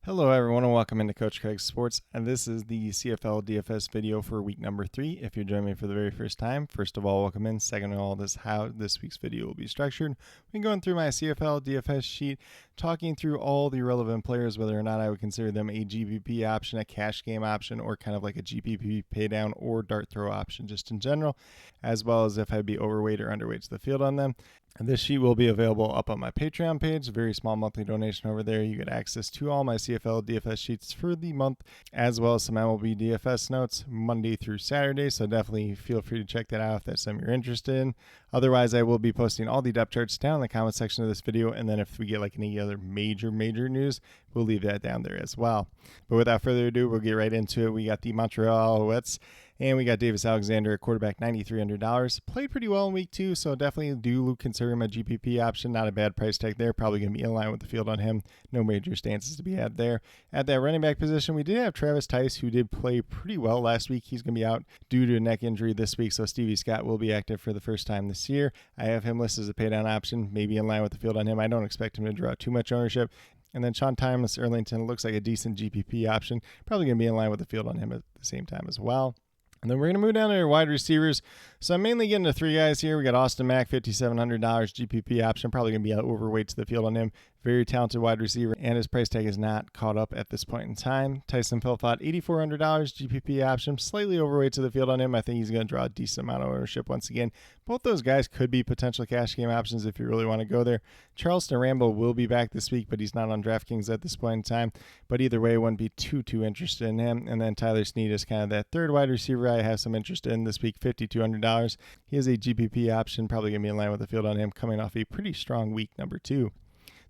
Hello everyone and welcome into Coach Craig's Sports, and this is the CFL DFS video for week number 3. If you're joining me for the very first time, first of all, welcome in. Second of all, this is how this week's video will be structured. We're going through my CFL DFS sheet, talking through all the relevant players, whether or not I would consider them a GPP option, a cash game option, or kind of like a GPP paydown or dart throw option just in general, as well as if I'd be overweight or underweight to the field on them. And this sheet will be available up on my Patreon page. Very small monthly donation over there. You get access to all my CFL DFS sheets for the month, as well as some MLB DFS notes Monday through Saturday. So definitely feel free to check that out if that's something you're interested in. Otherwise, I will be posting all the depth charts down in the comment section of this video. And then if we get like any other major news, we'll leave that down there as well. But without further ado, we'll get right into it. We got the Montreal Alouettes. And we got Davis Alexander at quarterback, $9,300. Played pretty well in week 2, so definitely do consider him a GPP option. Not a bad price tag there. Probably going to be in line with the field on him. No major stances to be had there. At that running back position, we did have Travis Tice, who did play pretty well last week. He's going to be out due to a neck injury this week, so Stevie Scott will be active for the first time this year. I have him listed as a paydown option, maybe in line with the field on him. I don't expect him to draw too much ownership. And then Sean Thomas Erlington looks like a decent GPP option. Probably going to be in line with the field on him at the same time as well. And then we're going to move down to our wide receivers. So I'm mainly getting to 3 guys here. We got Austin Mack, $5,700 GPP option. Probably going to be overweight to the field on him. Very talented wide receiver, and his price tag is not caught up at this point in time. Tyson Philpott, $8,400 GPP option. Slightly overweight to the field on him. I think he's going to draw a decent amount of ownership once again. Both those guys could be potential cash game options if you really want to go there. Charleston Rambo will be back this week, but he's not on DraftKings at this point in time. But either way, I wouldn't be too interested in him. And then Tyler Snead is kind of that third wide receiver I have some interest in this week, $5,200. He is a GPP option, probably going to be in line with the field on him, coming off a pretty strong week number 2.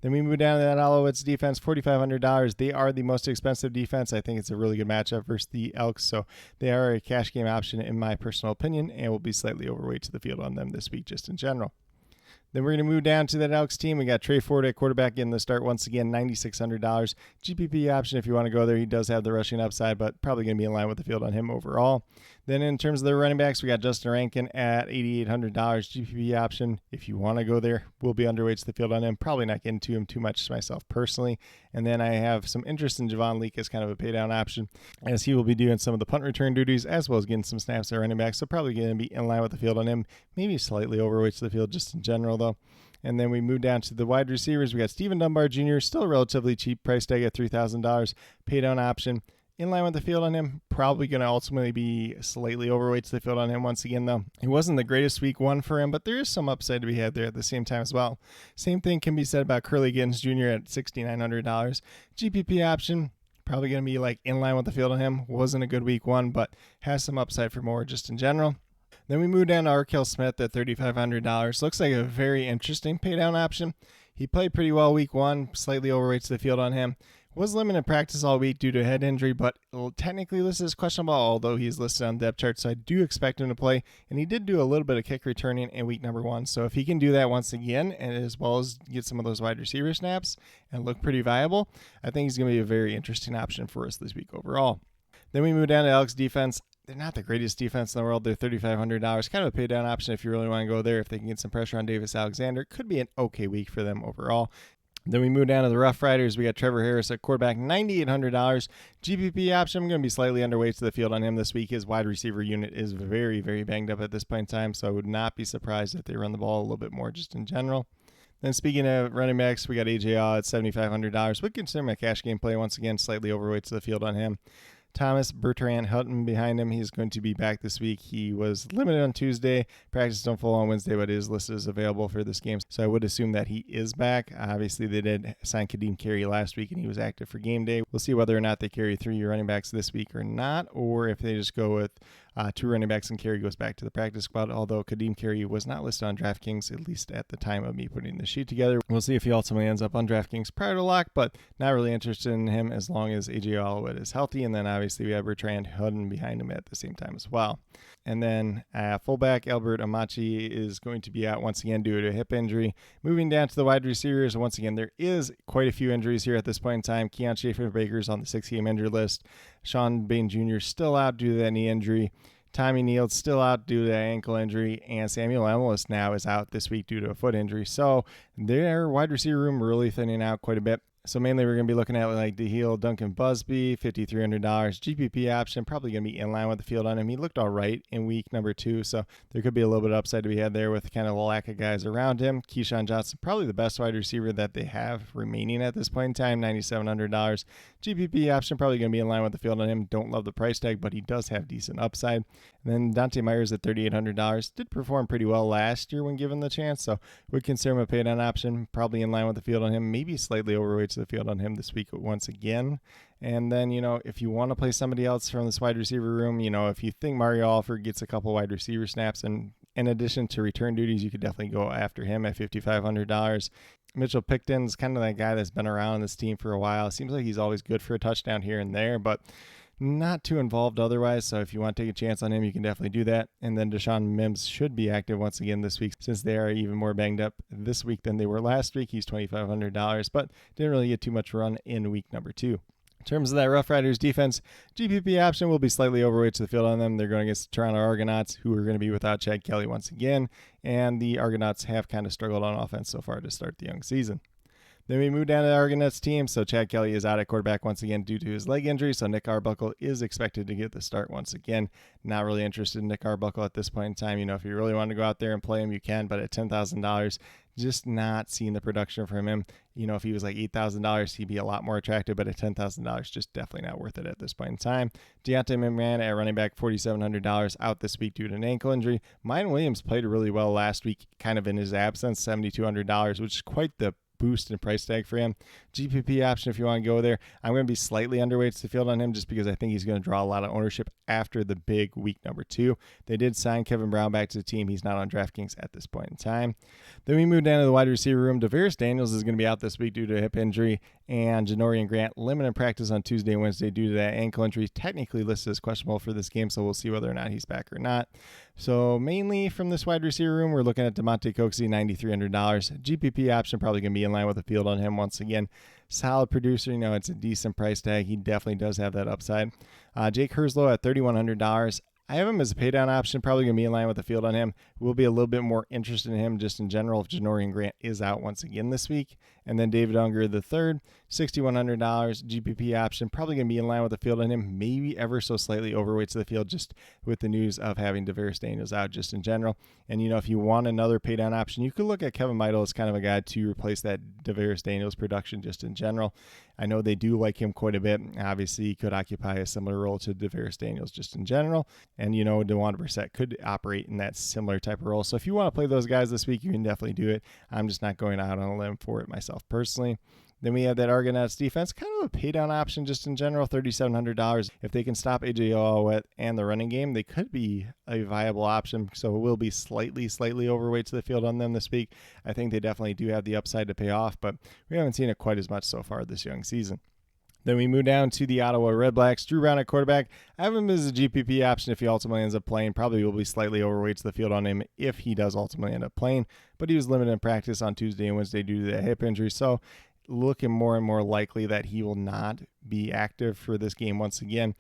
Then we move down to that Alouettes defense, $4,500. They are the most expensive defense. I think it's a really good matchup versus the Elks, so they are a cash game option in my personal opinion, and will be slightly overweight to the field on them this week just in general. Then we're going to move down to that Elks team. We got Trey Ford at quarterback in the start once again, $9,600. GPP option if you want to go there. He does have the rushing upside, but probably going to be in line with the field on him overall. Then in terms of the running backs, we got Justin Rankin at $8,800 GPP option. If you want to go there, we'll be underweight to the field on him. Probably not getting to him too much myself personally. And then I have some interest in Javon Leak as kind of a paydown option, as he will be doing some of the punt return duties as well as getting some snaps at running back. So probably going to be in line with the field on him. Maybe slightly overweight to the field just in general though. And then we move down to the wide receivers. We got Stephen Dunbar Jr., still a relatively cheap price tag at $3,000. Paydown option. In line with the field on him, probably going to ultimately be slightly overweight to the field on him once again, though. It wasn't the greatest week 1 for him, but there is some upside to be had there at the same time as well. Same thing can be said about Curly Giddens Jr. at $6,900. GPP option, probably going to be like in line with the field on him. Wasn't a good week 1, but has some upside for more just in general. Then we move down to Arkel Smith at $3,500. Looks like a very interesting paydown option. He played pretty well week 1, slightly overweight to the field on him. Was limited practice all week due to a head injury, but technically listed as questionable, although he's listed on the depth chart, so I do expect him to play. And he did do a little bit of kick returning in week number 1, so if he can do that once again, and as well as get some of those wide receiver snaps and look pretty viable, I think he's going to be a very interesting option for us this week overall. Then we move down to Elks defense. They're not the greatest defense in the world. They're $3,500. Kind of a pay down option if you really want to go there. If they can get some pressure on Davis Alexander, could be an okay week for them overall. Then we move down to the Roughriders. We got Trevor Harris at quarterback, $9,800. GPP option, I'm going to be slightly underweight to the field on him this week. His wide receiver unit is very banged up at this point in time, so I would not be surprised if they run the ball a little bit more just in general. Then speaking of running backs, we got AJ All at $7,500. Would consider him a cash game play once again, slightly overweight to the field on him. Thomas Bertrand Hutton behind him. He's going to be back this week. He was limited on Tuesday. Practice don't fall on Wednesday, but is listed as available for this game. So I would assume that he is back. Obviously, they did sign Kadeem Carey last week, and he was active for game day. We'll see whether or not they carry 3 running backs this week or not, or if they just go with 2 running backs and Carey goes back to the practice squad, although Kadeem Carey was not listed on DraftKings, at least at the time of me putting the sheet together. We'll see if he ultimately ends up on DraftKings prior to lock, but not really interested in him as long as AJ Alouette is healthy. And then obviously we have Bertrand Hutton behind him at the same time as well. And then fullback Albert Amachi is going to be out once again due to a hip injury. Moving down to the wide receivers, once again, there is quite a few injuries here at this point in time. Keon Schaefer-Baker's on the 6-game injury list. Sean Bain Jr. still out due to that knee injury. Tommy Neal's still out due to an ankle injury, and Samuel Emilus now is out this week due to a foot injury. So their wide receiver room really thinning out quite a bit. So mainly we're going to be looking at like DeHeel, Duncan Busby, $5,300 GPP option, probably going to be in line with the field on him. He looked all right in week number 2, so there could be a little bit of upside to be had there with kind of the lack of guys around him. Keyshawn Johnson, probably the best wide receiver that they have remaining at this point in time, $9,700 GPP option, probably going to be in line with the field on him. Don't love the price tag, but he does have decent upside. And then Dante Myers at $3,800 did perform pretty well last year when given the chance, so would consider him a pay down option, probably in line with the field on him, maybe slightly overweight to the field on him this week once again. And then, if you want to play somebody else from this wide receiver room, if you think Mario Alford gets a couple wide receiver snaps, and in addition to return duties, you could definitely go after him at $5,500. Mitchell Picton's kind of that guy that's been around this team for a while. Seems like he's always good for a touchdown here and there, but not too involved otherwise, so if you want to take a chance on him, you can definitely do that. And then Deshaun Mims should be active once again this week, since they are even more banged up this week than they were last week. He's $2,500, but didn't really get too much run in week number 2. In terms of that Roughriders defense, GPP option will be slightly overweight to the field on them. They're going against the Toronto Argonauts, who are going to be without Chad Kelly once again, and the Argonauts have kind of struggled on offense so far to start the young season. Then we move down to the Argonauts team. So Chad Kelly is out at quarterback once again due to his leg injury. So Nick Arbuckle is expected to get the start once again. Not really interested in Nick Arbuckle at this point in time. If you really want to go out there and play him, you can. But at $10,000, just not seeing the production from him. If he was like $8,000, he'd be a lot more attractive. But at $10,000, just definitely not worth it at this point in time. Deontay McMahon at running back, $4,700 out this week due to an ankle injury. Mine Williams played really well last week, kind of in his absence, $7,200, which is quite the boost in price tag for him. GPP option if you want to go there. I'm going to be slightly underweight to the field on him just because I think he's going to draw a lot of ownership after the big week number 2. They did sign Kevin Brown back to the team. He's not on DraftKings at this point in time. Then we move down to the wide receiver room. Devarius Daniels is going to be out this week due to a hip injury, and Janorian Grant limited practice on Tuesday and Wednesday due to that ankle injury. Technically listed as questionable for this game, so we'll see whether or not he's back or not. So mainly from this wide receiver room, we're looking at DeMonte Coxey, $9,300. GPP option probably going to be in line with the field on him once again. Solid producer, it's a decent price tag. He definitely does have that upside. Jake Herslow at $3,100. I have him as a paydown option, probably going to be in line with the field on him. We'll be a little bit more interested in him just in general if Janorian Grant is out once again this week. And then David Unger the third, $6,100 GPP option, probably going to be in line with the field on him, maybe ever so slightly overweight to the field just with the news of having Devarius Daniels out just in general. And, if you want another paydown option, you could look at Kevin Meidel as kind of a guy to replace that Devarius Daniels production just in general. I know they do like him quite a bit. Obviously, he could occupy a similar role to Devarius Daniels just in general. And, DeWanda Brissett could operate in that similar type of role. So if you want to play those guys this week, you can definitely do it. I'm just not going out on a limb for it myself personally. Then we have that Argonauts defense, kind of a paydown option just in general, $3,700. If they can stop AJ Alouette and the running game, they could be a viable option. So it will be slightly overweight to the field on them this week. I think they definitely do have the upside to pay off, but we haven't seen it quite as much so far this young season. Then we move down to the Ottawa Redblacks. Drew Brown at quarterback. I have him as a GPP option if he ultimately ends up playing. Probably will be slightly overweight to the field on him if he does ultimately end up playing. But he was limited in practice on Tuesday and Wednesday due to that hip injury. So looking more and more likely that he will not be active for this game once again.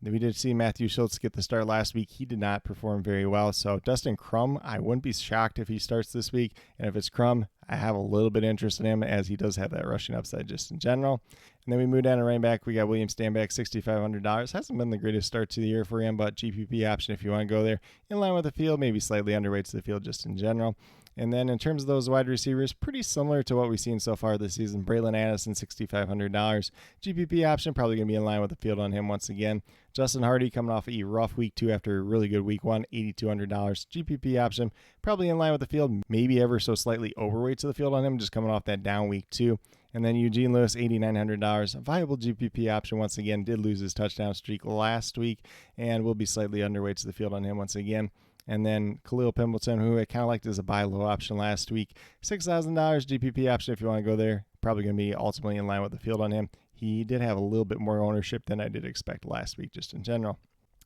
We did see Matthew Schultz get the start last week. He did not perform very well. So Dustin Crum, I wouldn't be shocked if he starts this week. And if it's Crum, I have a little bit of interest in him as he does have that rushing upside just in general. And then we move down to running back. We got William Stanback, $6,500. Hasn't been the greatest start to the year for him, but GPP option if you want to go there. In line with the field, maybe slightly underweight to the field just in general. And then in terms of those wide receivers, pretty similar to what we've seen so far this season. Braylon Addison, $6,500. GPP option, probably going to be in line with the field on him once again. Justin Hardy coming off a rough week 2 after a really good week 1, $8,200. GPP option, probably in line with the field, maybe ever so slightly overweight to the field on him, just coming off that down week 2. And then Eugene Lewis, $8,900. A viable GPP option once again, did lose his touchdown streak last week and will be slightly underweight to the field on him once again. And then Khalil Pimbleton, who I kind of liked as a buy low option last week, $6,000 GPP option if you want to go there. Probably going to be ultimately in line with the field on him. He did have a little bit more ownership than I did expect last week just in general.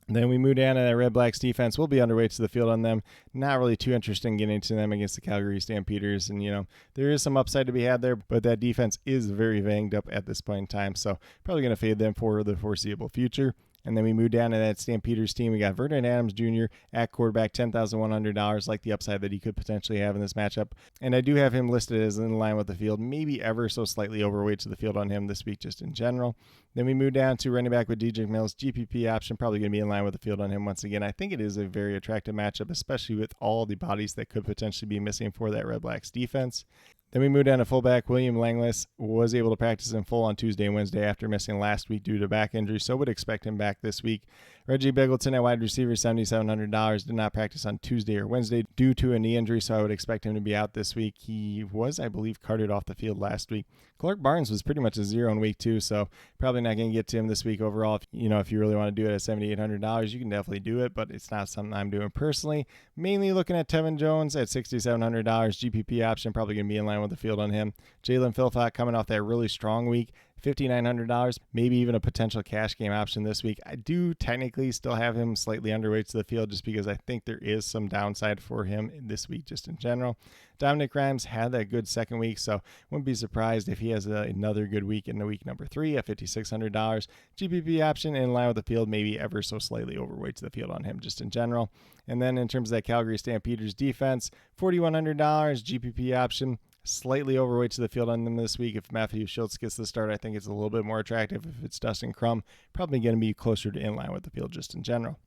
Then we move down to that Redblacks defense. We'll be underweight to the field on them. Not really too interested in getting to them against the Calgary Stampeders. And, there is some upside to be had there, but that defense is very banged up at this point in time. So probably going to fade them for the foreseeable future. And then we move down to that Stampeders team. We got Vernon Adams Jr. at quarterback, $10,100. Like the upside that he could potentially have in this matchup. And I do have him listed as in line with the field, maybe ever so slightly overweight to the field on him this week just in general. Then we move down to running back with DJ Mills, GPP option, probably going to be in line with the field on him once again. I think it is a very attractive matchup, especially with all the bodies that could potentially be missing for that Redblacks defense. Then we moved down to fullback. William Langless was able to practice in full on Tuesday and Wednesday after missing last week due to back injury, so would expect him back this week. Reggie Beggleton at wide receiver, $7,700, did not practice on Tuesday or Wednesday due to a knee injury, so I would expect him to be out this week. He was, I believe, carted off the field last week. Clark Barnes was pretty much a zero in week 2, so probably not going to get to him this week overall. If you really want to do it at $7,800, you can definitely do it, but it's not something I'm doing personally. Mainly looking at Tevin Jones at $6,700, GPP option, probably going to be in line with the field on him. Jalen Philpott coming off that really strong week, $5,900, maybe even a potential cash game option this week. I do technically still have him slightly underweight to the field just because I think there is some downside for him this week just in general. Dominic Rhymes had that good second week, so wouldn't be surprised if he has another good week in the week number 3 at $5,600. GPP option in line with the field, maybe ever so slightly overweight to the field on him just in general. And then in terms of that Calgary Stampeders defense, $4,100 GPP option. Slightly overweight to the field on them this week. If Matthew Schultz gets the start, I think it's a little bit more attractive. If it's Dustin Crum, probably going to be closer to in line with the field just in general.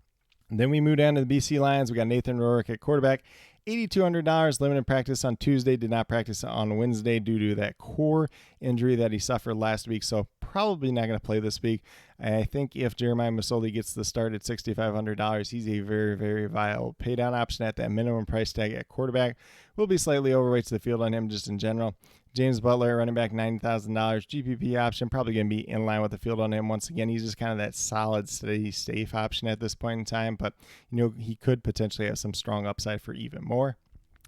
And then we move down to the BC Lions. We got Nathan Rourke at quarterback, $8,200, limited practice on Tuesday, did not practice on Wednesday due to that core injury that he suffered last week, so probably not going to play this week. I think if Jeremiah Masoli gets the start at $6,500, he's a very, very viable paydown option at that minimum price tag at quarterback. Will be slightly overweight to the field on him just in general. James Butler, running back, $90,000, GPP option, probably going to be in line with the field on him. Once again, he's just kind of that solid, steady, safe option at this point in time, but he could potentially have some strong upside for even more.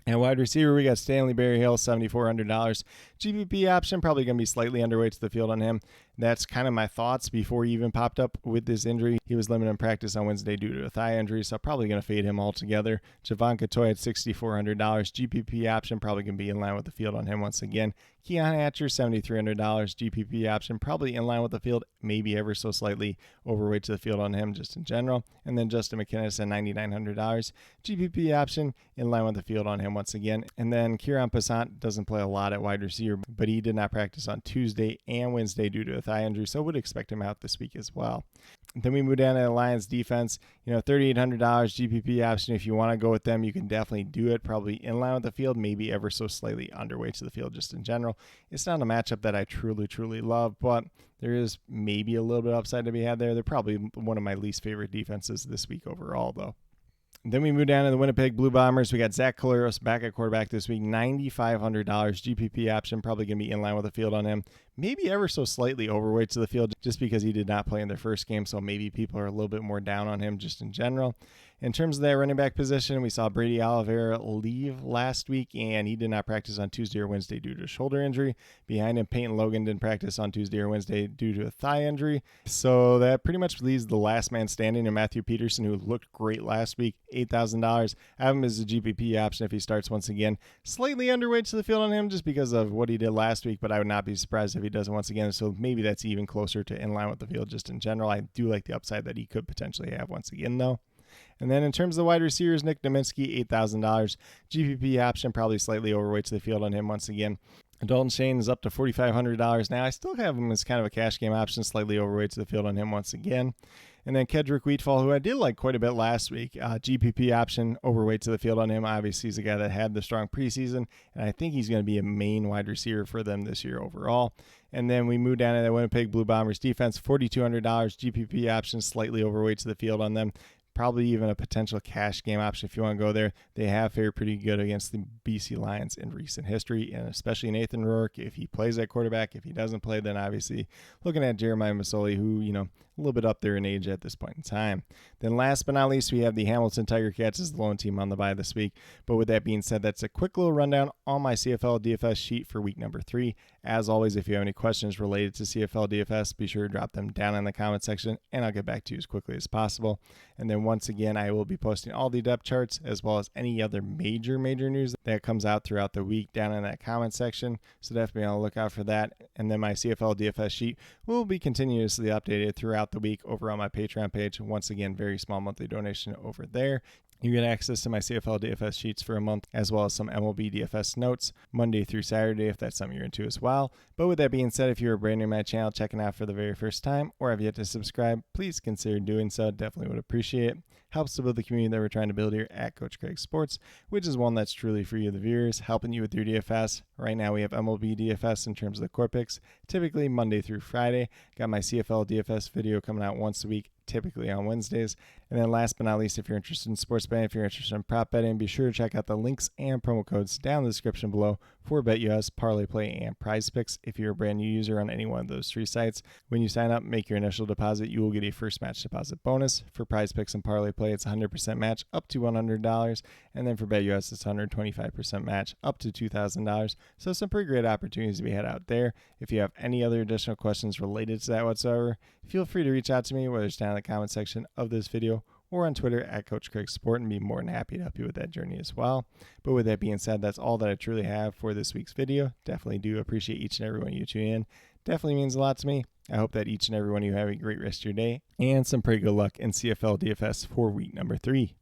And wide receiver, we got Stanley Berryhill, $7,400. GPP option, probably going to be slightly underweight to the field on him. That's kind of my thoughts before he even popped up with this injury. He was limited in practice on Wednesday due to a thigh injury, so probably going to fade him altogether. Javon Catoy at $6,400. GPP option, probably going to be in line with the field on him once again. Keon Hatcher, $7,300. GPP option, probably in line with the field, maybe ever so slightly overweight to the field on him just in general. And then Justin McInnes at $9,900. GPP option, in line with the field on him once again. And then Kieran Passant doesn't play a lot at wide receiver, but he did not practice on Tuesday and Wednesday due to a thigh injury, so would expect him out this week as well. Then we move down to the Lions defense, $3,800 GPP option. If you want to go with them, you can definitely do it. Probably in line with the field, maybe ever so slightly underweight to the field just in general. It's not a matchup that I truly, truly love, but there is maybe a little bit of upside to be had there. They're probably one of my least favorite defenses this week overall, though. Then we move down to the Winnipeg Blue Bombers. We got Zach Collaros back at quarterback this week, $9,500 GPP option, probably going to be in line with the field on him. Maybe ever so slightly overweight to the field just because he did not play in their first game, so maybe people are a little bit more down on him just in general. In terms of that running back position, we saw Brady Oliveira leave last week, and he did not practice on Tuesday or Wednesday due to a shoulder injury. Behind him, Peyton Logan didn't practice on Tuesday or Wednesday due to a thigh injury. So that pretty much leaves the last man standing, and Matthew Peterson, who looked great last week, $8,000. I have him as a GPP option if he starts once again. Slightly underweight to the field on him just because of what he did last week, but I would not be surprised if he does it once again. So maybe that's even closer to in line with the field just in general. I do like the upside that he could potentially have once again, though. And then in terms of the wide receivers, Nick Dominski, $8,000. GPP option, probably slightly overweight to the field on him once again. Dalton Shane is up to $4,500 now. I still have him as kind of a cash game option, slightly overweight to the field on him once again. And then Kedrick Wheatfall, who I did like quite a bit last week, GPP option, overweight to the field on him. Obviously, he's a guy that had the strong preseason, and I think he's going to be a main wide receiver for them this year overall. And then we move down to the Winnipeg Blue Bombers defense, $4,200 GPP option, slightly overweight to the field on them. Probably even a potential cash game option if you want to go there. They have fared pretty good against the BC Lions in recent history, and especially Nathan Rourke. If he plays at quarterback, if he doesn't play, then obviously looking at Jeremiah Masoli, who, a little bit up there in age at this point in time. Then last but not least, we have the Hamilton Tiger Cats as the lone team on the bye this week. But with that being said, that's a quick little rundown on my CFL DFS sheet for week number 3. As always, if you have any questions related to CFL DFS, be sure to drop them down in the comment section, and I'll get back to you as quickly as possible. And then once again, I will be posting all the depth charts as well as any other major news that comes out throughout the week down in that comment section. So definitely be on the lookout for that. And then my CFL DFS sheet will be continuously updated throughout throughout the week over on my Patreon page. Once again, very small monthly donation over there. You get access to my CFL DFS sheets for a month, as well as some MLB DFS notes Monday through Saturday if that's something you're into as well. But with that being said, if you're brand new to my channel, checking out for the very first time, or have yet to subscribe, please consider doing so. Definitely would appreciate it. Helps to build the community that we're trying to build here at Coach Craig Sports, which is one that's truly for you, the viewers, helping you with your DFS. Right now we have MLB DFS in terms of the core picks, typically Monday through Friday. Got my CFL DFS video coming out once a week, typically on Wednesdays. And then last but not least, if you're interested in sports betting, if you're interested in prop betting, be sure to check out the links and promo codes down in the description below for BetUS, Parlay Play, and Prize Picks. If you're a brand new user on any one of those three sites, when you sign up, make your initial deposit, you will get a first match deposit bonus. For Prize Picks and Parlay Play, it's 100% match up to $100. And then for BetUS, it's 125% match up to $2,000. So some pretty great opportunities to be had out there. If you have any other additional questions related to that whatsoever, feel free to reach out to me, whether it's down in the comment section of this video or on Twitter at Coach Craig Sport, and be more than happy to help you with that journey as well. But with that being said, that's all that I truly have for this week's video. Definitely do appreciate each and every one of you tuning in. Definitely means a lot to me. I hope that each and every one of you have a great rest of your day and some pretty good luck in CFL DFS for week number 3.